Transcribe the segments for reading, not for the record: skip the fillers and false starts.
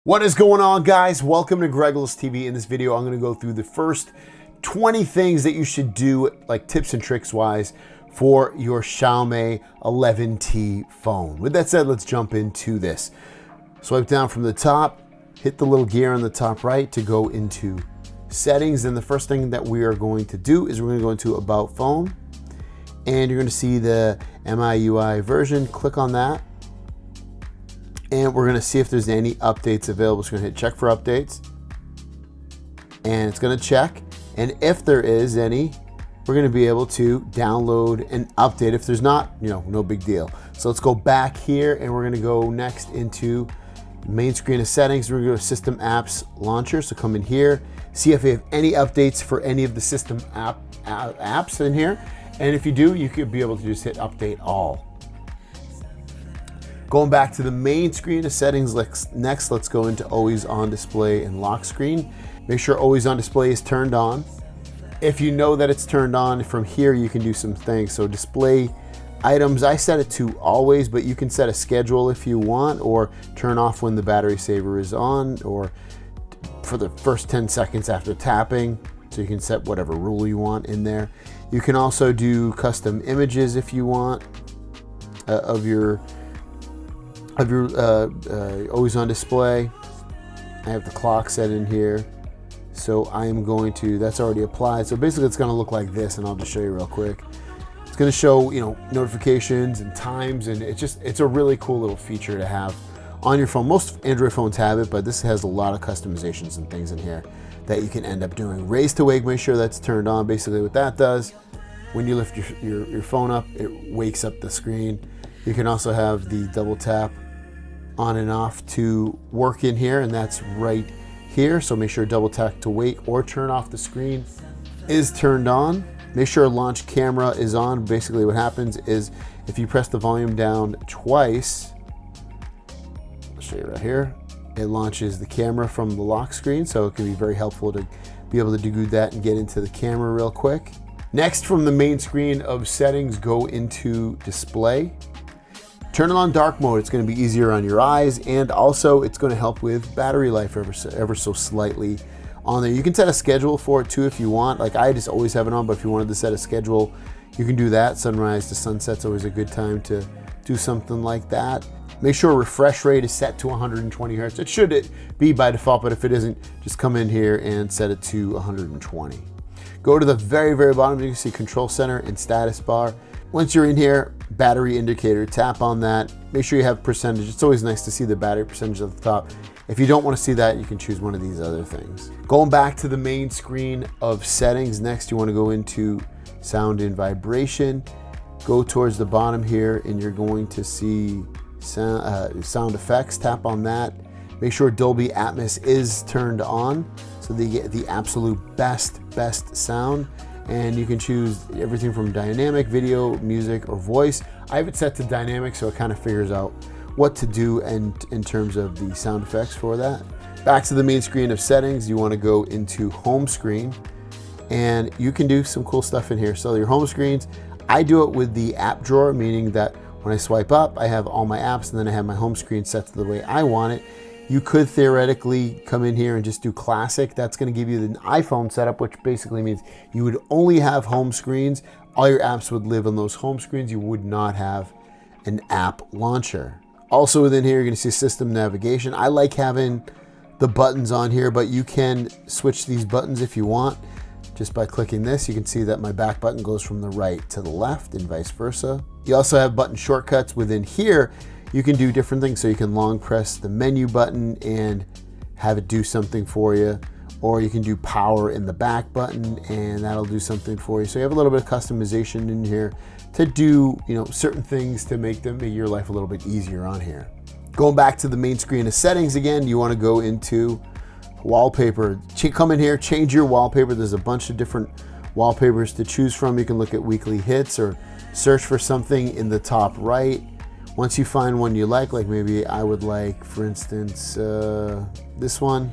What is going on, guys? Welcome to Greggles TV. In this video, I'm going to go through the first 20 things that you should do, like tips and tricks wise, for your Xiaomi 11T phone. With that said, let's jump into this. Swipe down from the top, hit the little gear on the top right to go into settings. And the first thing that we are going to do is we're going to go into About Phone, and you're going to see the MIUI version. Click on that. And we're gonna see if there's any updates available. So we're gonna hit check for updates. And it's gonna check. And if there is any, we're gonna be able to download and update. If there's not, no big deal. So let's go back here and we're gonna go next into main screen of settings. We're gonna go to System Apps Launcher. So come in here, see if we have any updates for any of the system apps in here. And if you do, you could be able to just hit update all. Going back to the main screen of settings, next let's go into always on display and lock screen. Make sure always on display is turned on. If you know that it's turned on, from here you can do some things. So display items, I set it to always, but you can set a schedule if you want, or turn off when the battery saver is on, or for the first 10 seconds after tapping. So you can set whatever rule you want in there. You can also do custom images if you want of your always on display. I have the clock set in here, so I am going to, that's already applied. So basically it's going to look like this, and I'll just show you real quick. It's going to show notifications and times, and it's a really cool little feature to have on your phone. Most Android phones have it, but this has a lot of customizations and things in here that you can end up doing. Raise to wake, make sure that's turned on. Basically what that does, when you lift your phone up, it wakes up the screen. You can also have the double tap on and off to work in here, and that's right here. So make sure double tap to wake or turn off the screen is turned on. Make sure launch camera is on. Basically what happens is if you press the volume down twice, I'll show you right here, it launches the camera from the lock screen. So it can be very helpful to be able to do that and get into the camera real quick. Next, from the main screen of settings, go into display. Turn it on dark mode. It's going to be easier on your eyes, and also it's going to help with battery life ever so slightly on there. You can set a schedule for it too if you want. Like I just always have it on, but if you wanted to set a schedule, you can do that. Sunrise to sunset's always a good time to do something like that. Make sure refresh rate is set to 120 Hertz. It should be by default, but if it isn't, just come in here and set it to 120. Go to the very, very bottom. You can see Control Center and Status Bar. Once you're in here, battery indicator, tap on that. Make sure you have percentage. It's always nice to see the battery percentage at the top. If you don't want to see that, you can choose one of these other things. Going back to the main screen of settings, next you want to go into sound and vibration. Go towards the bottom here, and you're going to see sound effects. Tap on that. Make sure Dolby Atmos is turned on so that you get the absolute best sound. And you can choose everything from dynamic, video, music, or voice. I have it set to dynamic, so it kind of figures out what to do in terms of the sound effects for that. Back to the main screen of settings, you want to go into home screen, and you can do some cool stuff in here. So your home screens, I do it with the app drawer, meaning that when I swipe up, I have all my apps, and then I have my home screen set to the way I want it. You could theoretically come in here and just do classic. That's going to give you the iPhone setup, which basically means you would only have home screens. All your apps would live on those home screens. You would not have an app launcher. Also within here, you're going to see system navigation. I like having the buttons on here, but you can switch these buttons if you want. Just by clicking this, you can see that my back button goes from the right to the left and vice versa. You also have button shortcuts within here. You can do different things, so you can long press the menu button and have it do something for you, or you can do power in the back button and that'll do something for you. So you have a little bit of customization in here to do certain things to make your life a little bit easier on here. Going back to the main screen of settings again, you want to go into wallpaper. Come in here, change your wallpaper. There's a bunch of different wallpapers to choose from. You can look at weekly hits or search for something in the top right. Once you find one you like maybe I would like, for instance, this one,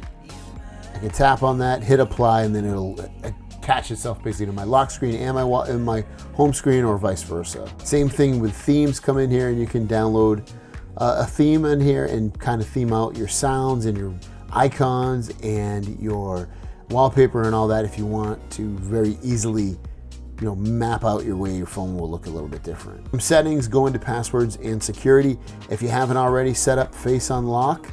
I can tap on that, hit apply, and then it'll attach itself basically to my lock screen and my home screen, or vice versa. Same thing with themes. Come in here and you can download a theme in here and kind of theme out your sounds and your icons and your wallpaper and all that if you want to very easily, map out your way your phone will look a little bit different. From settings, go into passwords and security. If you haven't already, set up face unlock.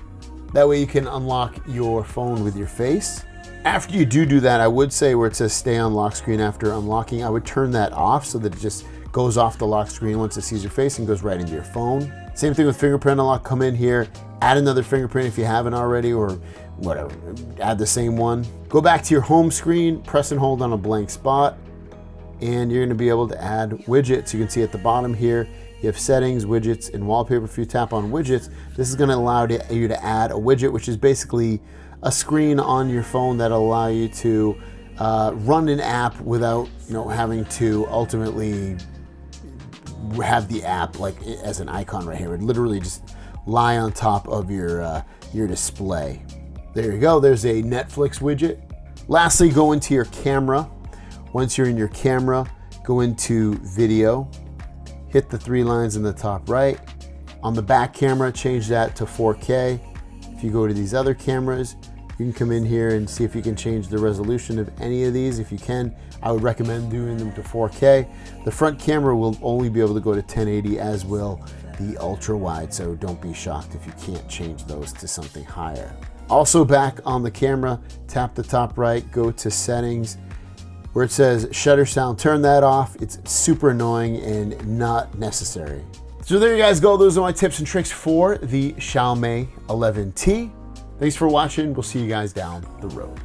That way you can unlock your phone with your face. After you do that, I would say where it says stay on lock screen after unlocking, I would turn that off so that it just goes off the lock screen once it sees your face and goes right into your phone. Same thing with fingerprint unlock. Come in here, add another fingerprint if you haven't already, or whatever, add the same one. Go back to your home screen, press and hold on a blank spot, and you're gonna be able to add widgets. You can see at the bottom here, you have settings, widgets, and wallpaper. If you tap on widgets, this is gonna allow you to add a widget, which is basically a screen on your phone that'll allow you to run an app without having to ultimately have the app like as an icon right here. It would literally just lie on top of your display. There you go, there's a Netflix widget. Lastly, go into your camera. Once you're in your camera, go into video, hit the 3 lines in the top right. On the back camera, change that to 4K. If you go to these other cameras, you can come in here and see if you can change the resolution of any of these. If you can, I would recommend doing them to 4K. The front camera will only be able to go to 1080, as will the ultra wide, so don't be shocked if you can't change those to something higher. Also, back on the camera, tap the top right, go to settings, where it says shutter sound, turn that off. It's super annoying and not necessary. So there you guys go. Those are my tips and tricks for the Xiaomi 11T. Thanks for watching. We'll see you guys down the road.